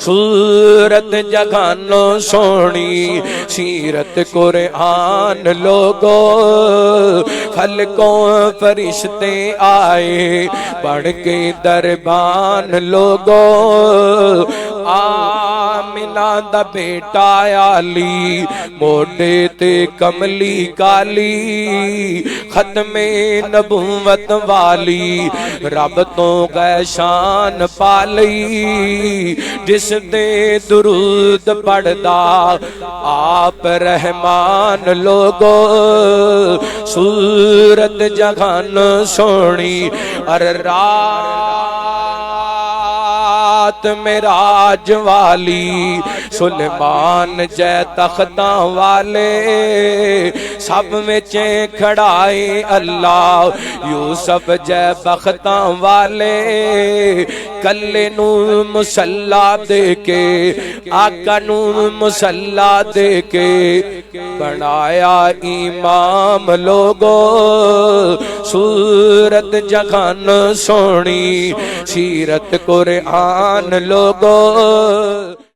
सूरत जगानो सोनी सीरत कुरान लोगो फलकों फरिश्ते आए बढ़ के दरबान लोगो आमिना दा बेटा आली मोडे ते कमली काली खत्मे नबूवत वाली रब तो गै शान पाली जिस दे दुरूद पढ़दा आप रहमान लोगो सूरत जहान सोनी अर रात मेराज वाली सुलेमान जय तख्तां वाले सब में चे खड़ाए अल्लाह यूसुफ जय बख्तां वाले कल्ले नू मुसल्ला दे के आका नू मुसल्ला दे के बनाया इमाम लोगो सूरत जहान सोनी सीरत कुरान लोगो।